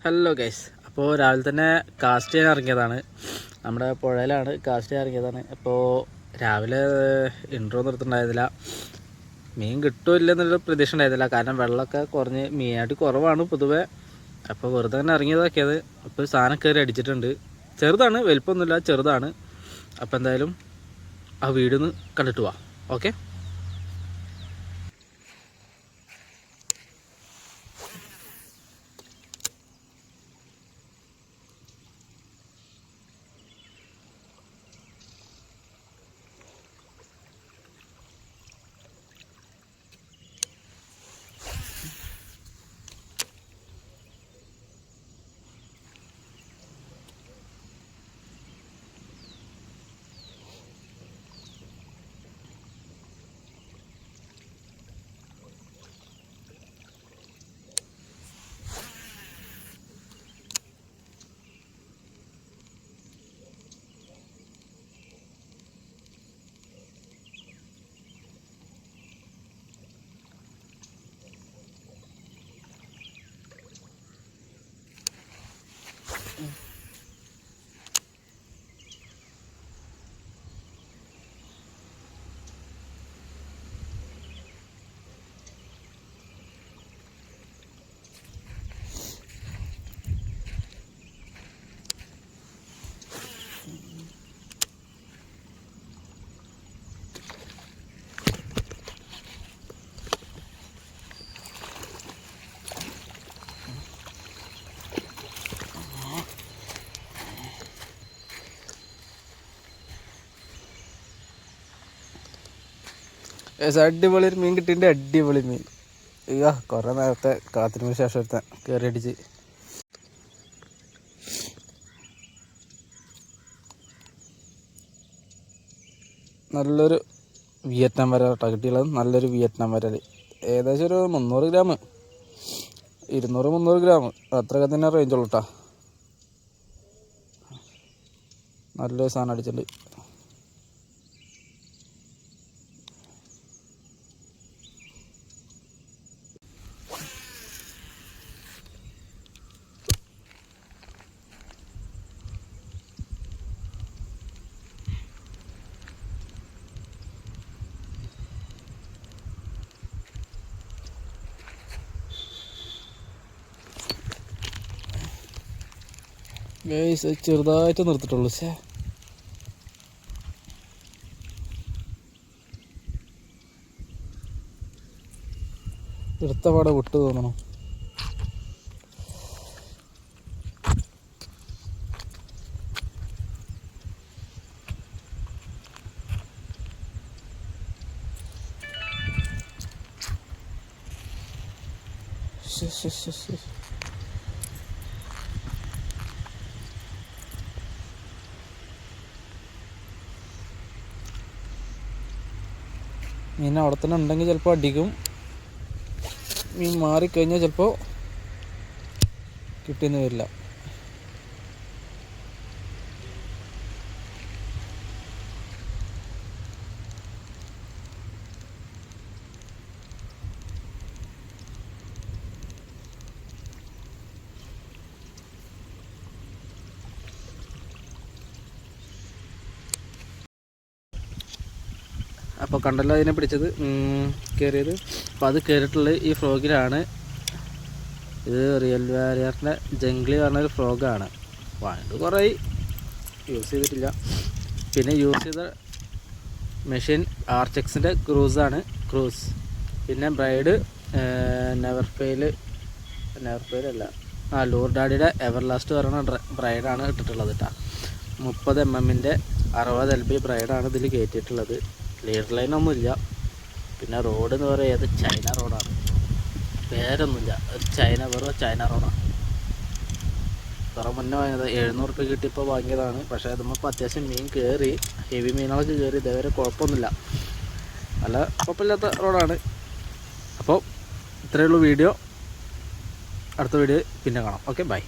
Hello guys, അപ്പോൾ രാവിലെ തന്നെ കാസ്റ്റ് ചെയ്യാൻ ഇറങ്ങിയതാണ്. നമ്മുടെ പുഴയിലാണ് കാസ്റ്റ് ചെയ്യാൻ ഇറങ്ങിയതാണ്. അപ്പോൾ രാവിലെ ഇൻട്രോ നിർത്തുണ്ടായിരുന്നില്ല. മീൻ കിട്ടുമില്ല എന്നുള്ള പ്രതീക്ഷ ഉണ്ടായിരുന്നില്ല. കാരണം വെള്ളമൊക്കെ കുറഞ്ഞ് മീനായിട്ട് കുറവാണ് പൊതുവെ. അപ്പോൾ വെറുതെ തന്നെ ഇറങ്ങിയതൊക്കെയത്. അപ്പോൾ സാധനം കയറി അടിച്ചിട്ടുണ്ട്. ചെറുതാണ്, വലിപ്പമൊന്നുമില്ല, ചെറുതാണ്. അപ്പോൾ എന്തായാലും ആ വീഡിയോ ഒന്ന് കണ്ടിട്ട് പോവാം. ഓക്കെ. അടിപൊളി ഒരു മീൻ കിട്ടിയിട്ട് അടിപൊളി മീൻ. അയ്യോ, കുറേ നേരത്തെ കാത്തിരിപ്പിന് ശേഷം ഒരുത്തൻ കയറി അടിച്ച്. നല്ലൊരു വിയറ്റ്നാം വര കേട്ടോ കിട്ടിയുള്ളത്. നല്ലൊരു വിയറ്റ്നാം വരൽ, ഏകദേശം ഒരു 300 ഗ്രാം, 200-300 ഗ്രാം അത്രയൊക്കെ തന്നെ റേഞ്ചുള്ളൂ കേട്ടോ. നല്ലൊരു സാധനം അടിച്ചിട്ടുണ്ട്. ഗൈസ്, ചെറുതായിട്ട് നിർത്തിട്ടുള്ളൂ. എടുത്ത പാടെ വിട്ടു തോന്നണം. മീൻ അവിടെ തന്നെ ഉണ്ടെങ്കിൽ ചിലപ്പോൾ അടിക്കും. മീൻ മാറിക്കഴിഞ്ഞാൽ ചിലപ്പോൾ കിട്ടിയെന്ന് വരില്ല. അപ്പോൾ കണ്ടല്ലോ അതിനെ പിടിച്ചത്, കയറിയത്. അപ്പോൾ അത് കയറിയിട്ടുള്ളത് ഈ ഫ്രോഗിലാണ്. ഇത് റിയൽ വാരിയറിൻ്റെ ജംഗ്ലി പറഞ്ഞൊരു ഫ്രോഗാണ്. വാങ്ങിയിട്ട് കുറേ യൂസ് ചെയ്തിട്ടില്ല. പിന്നെ യൂസ് ചെയ്ത മെഷീൻ ആർച്ചെക്സിൻ്റെ ക്രൂസാണ്. പിന്നെ ബ്രൈഡ് നെവർഫെയിലല്ല, ലൂർ ഡാഡിയുടെ എവർലാസ്റ്റ് പറയുന്ന ബ്രൈഡാണ് ഇട്ടിട്ടുള്ളത് കേട്ടോ. 30 mm 60 LB ബ്രൈഡാണ് ഇതിൽ കയറ്റിയിട്ടുള്ളത്. ലീഡർ ലൈനൊന്നുമില്ല. പിന്നെ റോഡ് എന്ന് പറയുന്നത് ചൈന റോഡാണ്, പേരൊന്നുമില്ല. ഒരു വെറും ചൈന റോഡാണ്. കുറേ മുന്നേ വാങ്ങിയത് 700 രൂപ കിട്ടിയപ്പോൾ വാങ്ങിയതാണ്. പക്ഷേ അതിപ്പോൾ അത്യാവശ്യം മീൻ കയറി, ഹെവി മീനുകളൊക്കെ കയറി. ഇതേവരെ കുഴപ്പമൊന്നുമില്ല, നല്ല കുഴപ്പമില്ലാത്ത റോഡാണ്. അപ്പോൾ ഇത്രയേ ഉള്ളൂ വീഡിയോ. അടുത്ത വീഡിയോ പിന്നെ കാണാം. Okay, by.